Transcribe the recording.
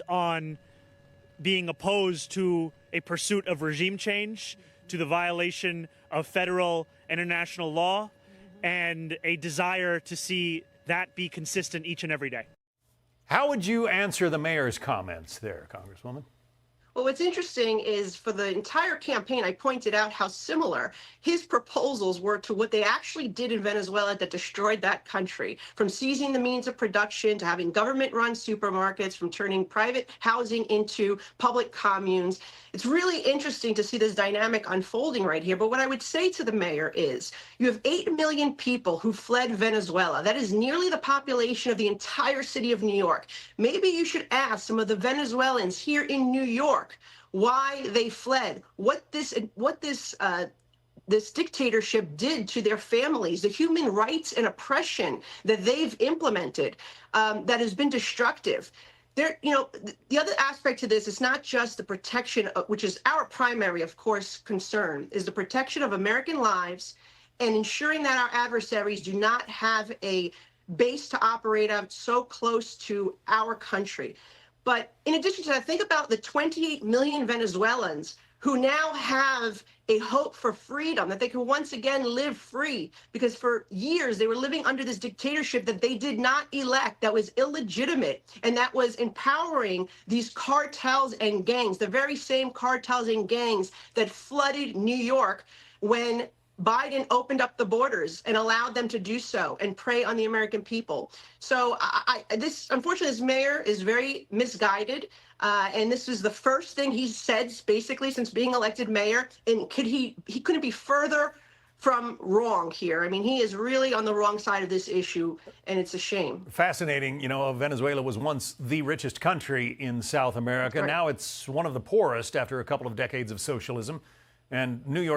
on being opposed to a pursuit of regime change, to the violation of federal and international law, and a desire to see that be consistent each and every day. How would you answer the mayor's comments there, Congresswoman? Well, what's interesting is for the entire campaign, I pointed out how similar his proposals were to what they actually did in Venezuela that destroyed that country, from seizing the means of production to having government-run supermarkets, from turning private housing into public communes. It's really interesting to see this dynamic unfolding right here. But what I would say to the mayor is you have 8 million people who fled Venezuela. That is nearly the population of the entire city of New York. Maybe you should ask some of the Venezuelans here in New York why they fled, what this dictatorship did to their families, the human rights and oppression that they've implemented that has been destructive. The other aspect to this is not just the protection, which is our primary, of course, concern, is the protection of American lives and ensuring that our adversaries do not have a base to operate out so close to our country. But in addition to that, think about the 28 million Venezuelans who now have a hope for freedom, that they can once again live free, because for years they were living under this dictatorship that they did not elect, that was illegitimate, and that was empowering these cartels and gangs, the very same cartels and gangs that flooded New York when Biden opened up the borders and allowed them to do so and prey on the American people. So unfortunately, this mayor is very misguided. And this is the first thing he's said basically since being elected mayor. And he couldn't be further from wrong here. I mean, he is really on the wrong side of this issue, and it's a shame. Fascinating. Venezuela was once the richest country in South America. Right. Now it's one of the poorest after a couple of decades of socialism. And New York